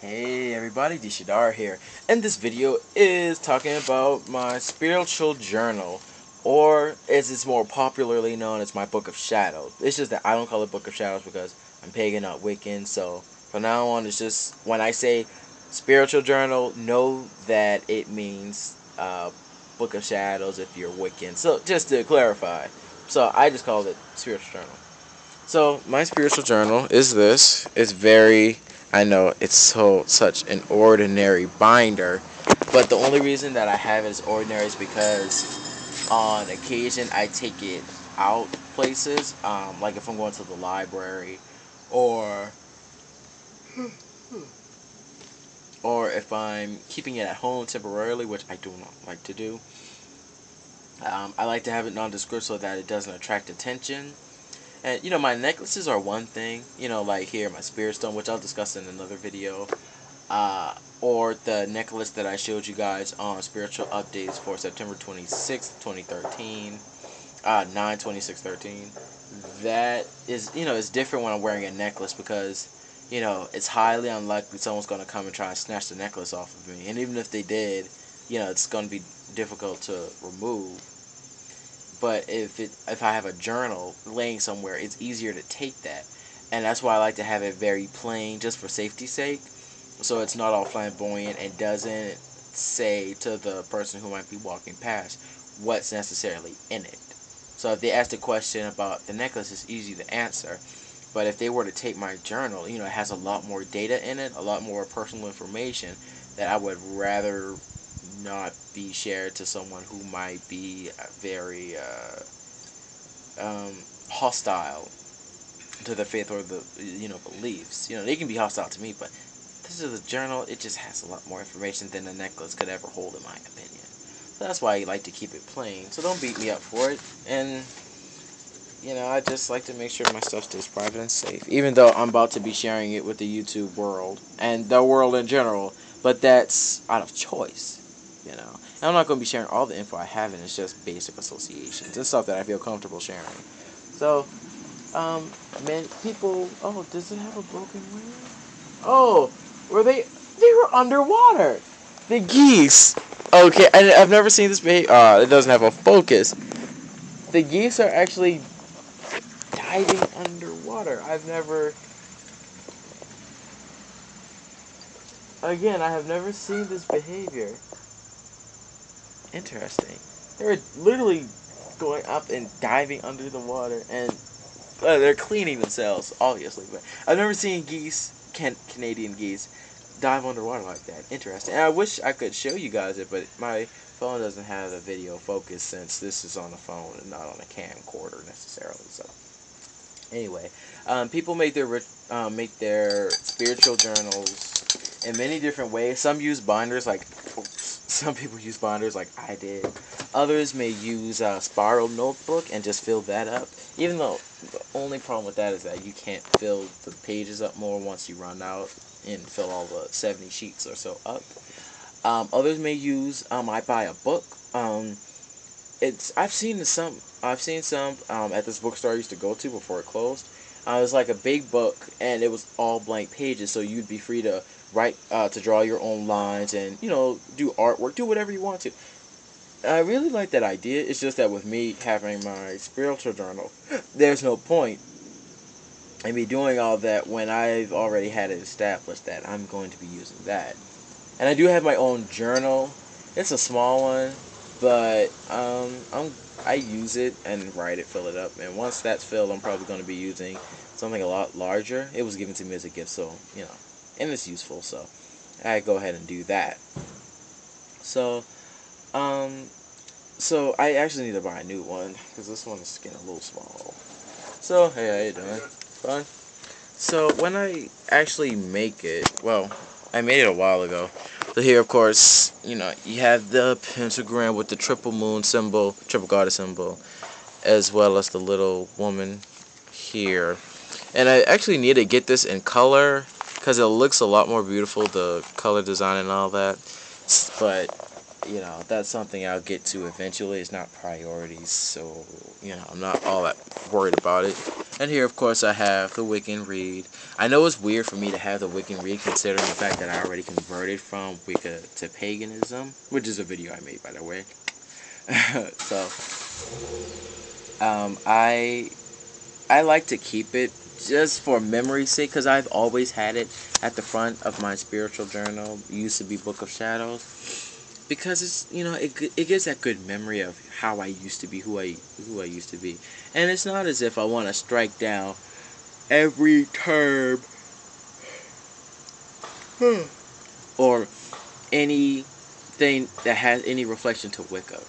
Hey everybody, Dishadar here, and this video is talking about my spiritual journal, or as it's more popularly known as my Book of Shadows. It's just that I don't call it Book of Shadows because I'm pagan, not Wiccan, so from now on it's just, when I say spiritual journal, know that it means Book of Shadows if you're Wiccan, so just to clarify. So I just call it spiritual journal. So my spiritual journal is this. It's very, I know it's such an ordinary binder, but the only reason that I have it as ordinary is because on occasion I take it out places, like if I'm going to the library, or or if I'm keeping it at home temporarily, which I do not like to do. I like to have it nondescript so that it doesn't attract attention. And, my necklaces are one thing, like here, my spirit stone, which I'll discuss in another video. Or the necklace that I showed you guys on spiritual updates for September 26th, 2013, 9/26/13. That is different when I'm wearing a necklace because, it's highly unlikely someone's going to come and try and snatch the necklace off of me. And even if they did, it's going to be difficult to remove. But if I have a journal laying somewhere, it's easier to take that, and that's why I like to have it very plain, just for safety's sake, so it's not all flamboyant and doesn't say to the person who might be walking past what's necessarily in it. So if they ask a question about the necklace, it's easy to answer. But if they were to take my journal, it has a lot more data in it, a lot more personal information that I would rather not be shared to someone who might be very hostile to the faith or the beliefs. They can be hostile to me, but this is a journal. It just has a lot more information than a necklace could ever hold, in my opinion. So that's why I like to keep it plain. So don't beat me up for it. And I just like to make sure my stuff stays private and safe, even though I'm about to be sharing it with the YouTube world and the world in general. But that's out of choice. And I'm not going to be sharing all the info I have, and it's just basic associations and stuff that I feel comfortable sharing. So, man, people. Oh, does it have a broken wing? Oh, were they? They were underwater. The geese. Okay, I've never seen this behavior. It doesn't have a focus. The geese are actually diving underwater. I've never. Again, I have never seen this behavior. Interesting. They were literally going up and diving under the water, and they're cleaning themselves, obviously. But I've never seen geese, Canadian geese, dive underwater like that. Interesting. And I wish I could show you guys it, but my phone doesn't have a video focus since this is on a phone and not on a camcorder necessarily. So anyway, people make their spiritual journals in many different ways. Some use binders, like some people use binders like I did. Others may use a spiral notebook and just fill that up. Even though the only problem with that is that you can't fill the pages up more once you run out and fill all the 70 sheets or so up. Others may use I buy a book. I've seen some at this bookstore I used to go to before it closed. It was like a big book, and it was all blank pages, so you'd be free to write, to draw your own lines, and do artwork, do whatever you want to. I really like that idea. It's just that with me having my spiritual journal, there's no point in me doing all that when I've already had it established that I'm going to be using that. And I do have my own journal. It's a small one, but I use it and write it, fill it up, and once that's filled, I'm probably going to be using something a lot larger. It was given to me as a gift, so and it's useful, so I go ahead and do that. So, um, so I actually need to buy a new one because this one is getting a little small. So hey, how you doing? Fun. So when I actually make it, well, I made it a while ago. So here, of course, you have the pentagram with the triple moon symbol, triple goddess symbol, as well as the little woman here. And I actually need to get this in color because it looks a lot more beautiful, the color design and all that. But that's something I'll get to eventually. It's not priorities, so I'm not all that worried about it. And here, of course, I have the Wiccan read. I know it's weird for me to have the Wiccan read, considering the fact that I already converted from Wicca to paganism, which is a video I made, by the way. So, I like to keep it just for memory's sake, because I've always had it at the front of my spiritual journal. It used to be Book of Shadows, because it's, it gives that good memory of how I used to be, who I used to be, and it's not as if I want to strike down every term or anything that has any reflection to Wicca.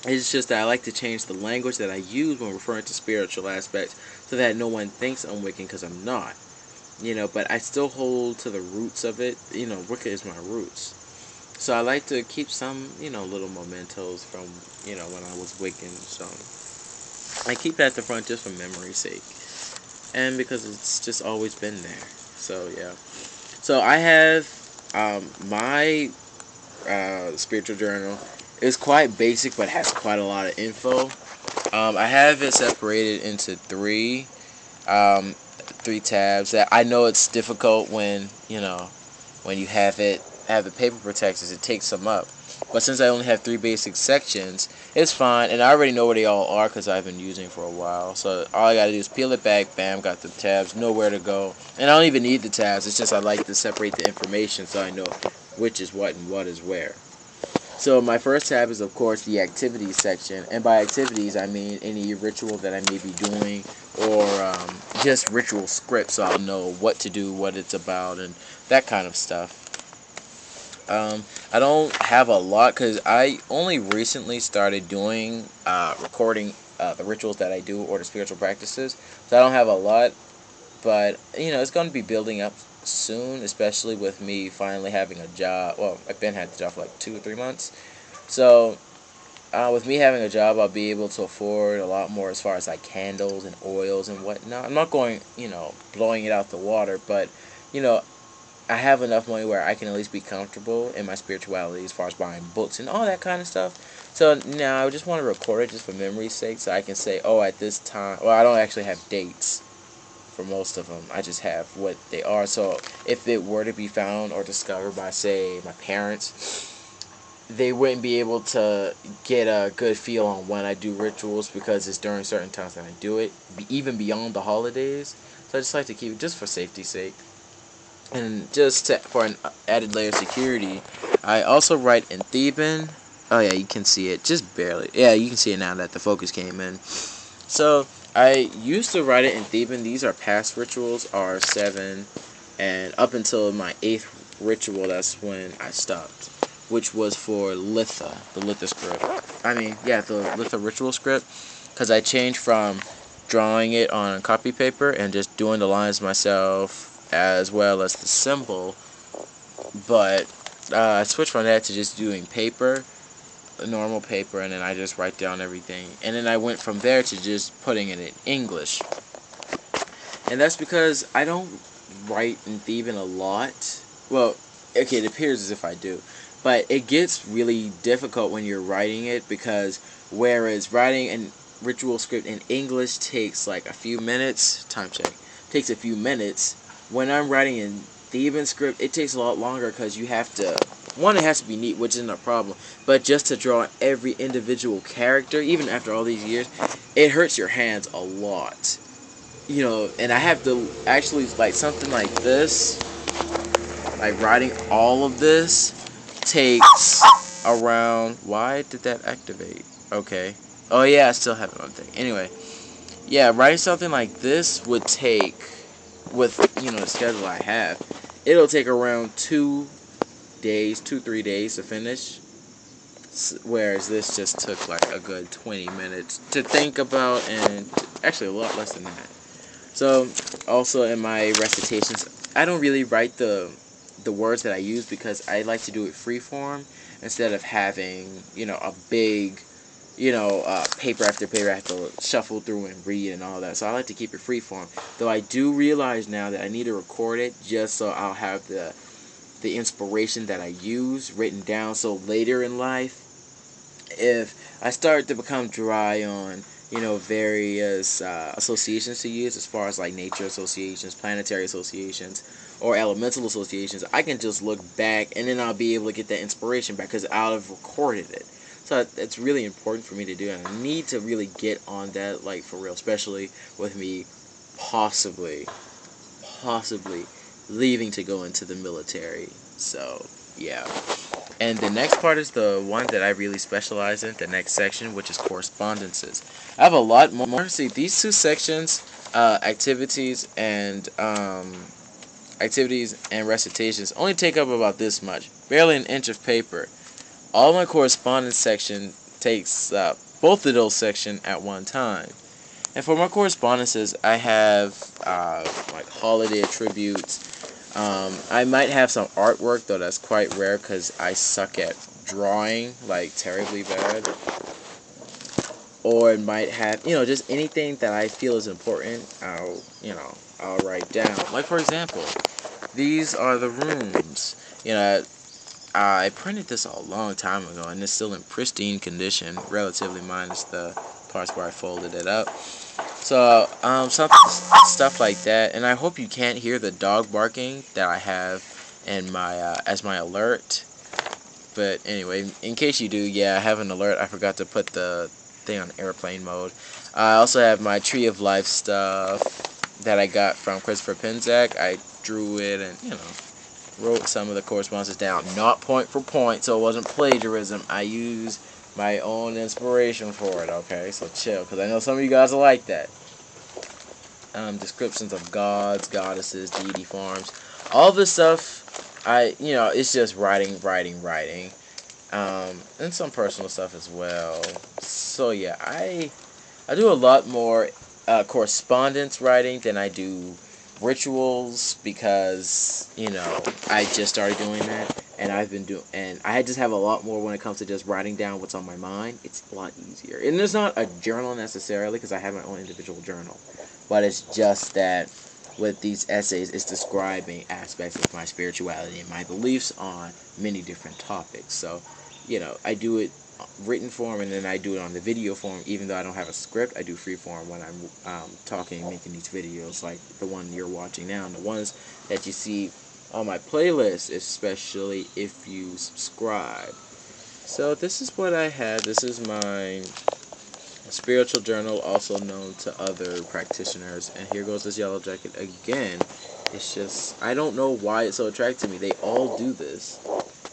It's just that I like to change the language that I use when referring to spiritual aspects, so that no one thinks I'm Wiccan, because I'm not. But I still hold to the roots of it. Wicca is my roots. So I like to keep some, little mementos from, when I was Wiccan. So I keep that at the front just for memory's sake. And because it's just always been there. So, yeah. So I have my spiritual journal. It's quite basic, but has quite a lot of info. I have it separated into three tabs. That I know it's difficult when when you have the paper protectors. It takes them up. But since I only have three basic sections, it's fine. And I already know where they all are because I've been using for a while. So all I gotta do is peel it back. Bam, got the tabs. Know where to go. And I don't even need the tabs. It's just I like to separate the information so I know which is what and what is where. So my first tab is, of course, the activities section, and by activities I mean any ritual that I may be doing, or just ritual scripts, so I'll know what to do, what it's about, and that kind of stuff. I don't have a lot because I only recently started doing recording the rituals that I do or the spiritual practices, so I don't have a lot, but it's going to be building up soon, especially with me finally having a job. Well, I've been had the job for like 2 or 3 months, so with me having a job, I'll be able to afford a lot more as far as like candles and oils and whatnot. I'm not going, blowing it out the water, but I have enough money where I can at least be comfortable in my spirituality as far as buying books and all that kind of stuff. So now I just want to record it just for memory's sake, so I can say, oh, at this time. Well, I don't actually have dates for most of them. I just have what they are. So if it were to be found or discovered by, say, my parents, they wouldn't be able to get a good feel on when I do rituals, because it's during certain times that I do it, even beyond the holidays. So I just like to keep it just for safety's sake. And just for an added layer of security, I also write in Theban. Oh yeah, you can see it, just barely. Yeah, you can see it now that the focus came in. So I used to write it in Theban. These are past rituals, R7, and up until my 8th ritual, that's when I stopped, which was for Litha, the Litha script. The Litha ritual script, because I changed from drawing it on copy paper and just doing the lines myself as well as the symbol, but I switched from that to just doing paper, normal paper, and then I just write down everything, and then I went from there to just putting it in English. And that's because I don't write in Theban a lot. Well, okay, it appears as if I do, but it gets really difficult when you're writing it, because whereas writing a ritual script in English takes like a few minutes, time check, takes a few minutes, when I'm writing in Theban script, it takes a lot longer, because you have to, one, it has to be neat, which isn't a problem, but just to draw every individual character, even after all these years, it hurts your hands a lot. And I have to actually, like, something like this, like writing all of this takes around, why did that activate? Okay. Oh yeah, I still have it on thing. Anyway, yeah, writing something like this would take, with the schedule I have, it'll take around 2 days, 2-3 days to finish, whereas this just took like a good 20 minutes to think about, and actually a lot less than that. So also in my recitations, I don't really write the words that I use, because I like to do it freeform instead of having a big paper after paper I have to shuffle through and read and all that. So I like to keep it freeform. Though I do realize now that I need to record it just so I'll have the inspiration that I use written down. So later in life, if I start to become dry on various associations to use as far as like nature associations, planetary associations, or elemental associations, I can just look back and then I'll be able to get that inspiration back because I'll have recorded it. So it's really important for me to do, and I need to really get on that, like, for real, especially with me possibly leaving to go into the military. So, yeah. And the next part is the one that I really specialize in, the next section, which is correspondences. I have a lot more. See, these two sections, activities and recitations, only take up about this much, barely an inch of paper. All my correspondence section takes both of those sections at one time. And for my correspondences, I have like holiday tributes. I might have some artwork, though that's quite rare because I suck at drawing, like terribly bad. Or it might have, just anything that I feel is important. I'll write down. Like, for example, these are the rooms. I printed this a long time ago, and it's still in pristine condition, relatively minus the parts where I folded it up. So, stuff like that. And I hope you can't hear the dog barking that I have in my as my alert. But anyway, in case you do, yeah, I have an alert. I forgot to put the thing on airplane mode. I also have my Tree of Life stuff that I got from Christopher Pinzak. I drew it and, wrote some of the correspondences down. Not point for point, so it wasn't plagiarism. I used my own inspiration for it, okay? So chill, because I know some of you guys are like that. Descriptions of gods, goddesses, deity forms. All this stuff, it's just writing. And some personal stuff as well. So yeah, I do a lot more correspondence writing than I do rituals because I just started doing that, and I just have a lot more when it comes to just writing down what's on my mind. It's a lot easier, and there's not a journal necessarily because I have my own individual journal, but it's just that with these essays, it's describing aspects of my spirituality and my beliefs on many different topics. So I do it written form, and then I do it on the video form. Even though I don't have a script, I do free form when I'm talking and making these videos, like the one you're watching now, and the ones that you see on my playlist, especially if you subscribe. So this is what I have. This is my spiritual journal, also known to other practitioners. And here goes this yellow jacket again. It's just, I don't know why it's so attractive to me. They all do this.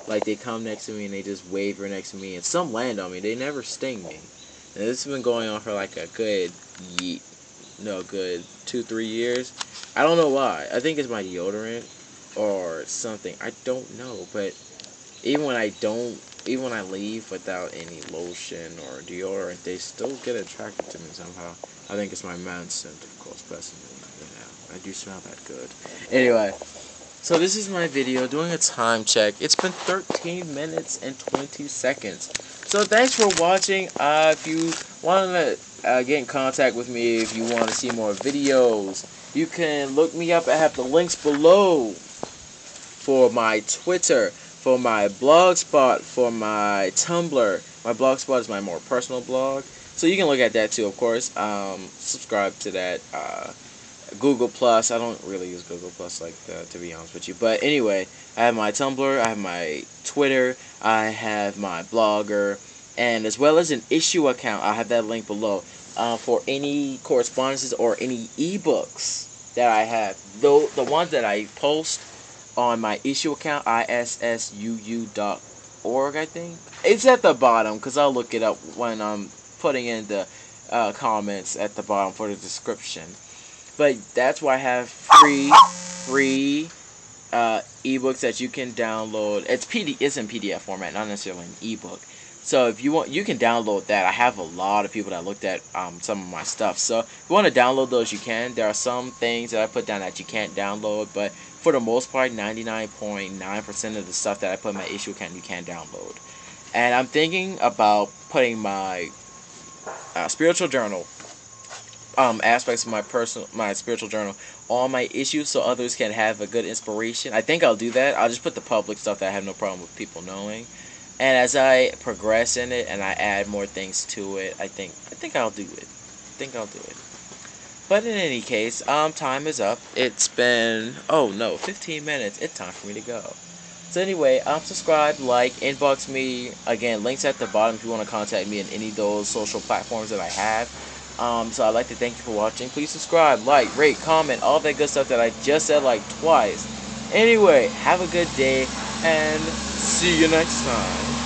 Like, they come next to me and they just waver next to me, and some land on me. They never sting me. And this has been going on for like a good 2-3 years. I don't know why. I think it's my deodorant or something. I don't know. But even when I leave without any lotion or deodorant, they still get attracted to me somehow. I think it's my man scent, of course, personally. I do smell that good. Anyway. So this is my video, doing a time check. It's been 13 minutes and 20 seconds. So thanks for watching. If you want to get in contact with me, if you want to see more videos, you can look me up. I have the links below for my Twitter, for my Blogspot, for my Tumblr. My Blogspot is my more personal blog. So you can look at that too, of course. Subscribe to that. Google Plus. I don't really use Google Plus like that, to be honest with you. But anyway, I have my Tumblr, I have my Twitter, I have my Blogger, and as well as an issue account. I have that link below for any correspondences or any ebooks that I have. Though the ones that I post on my issue account, issuu.org, I think. It's at the bottom because I'll look it up when I'm putting in the comments at the bottom for the description. But that's why I have free ebooks that you can download. It's in PDF format, not necessarily an ebook. So if you want, you can download that. I have a lot of people that looked at some of my stuff. So if you want to download those, you can. There are some things that I put down that you can't download, but for the most part, 99.9% of the stuff that I put in my issue account, you can download. And I'm thinking about putting my spiritual journal, aspects of my spiritual journal on my issues so others can have a good inspiration. I think I'll do that. I'll just put the public stuff that I have no problem with people knowing. And as I progress in it and I add more things to it, I think I'll do it. think I'll do it. But in any case, time is up. It's been, oh no, 15 minutes. It's time for me to go. So anyway, subscribe, like, inbox me. Again, links at the bottom if you want to contact me in any of those social platforms that I have. So I'd like to thank you for watching. Please subscribe, like, rate, comment, all that good stuff that I just said like twice. Anyway, have a good day, and see you next time.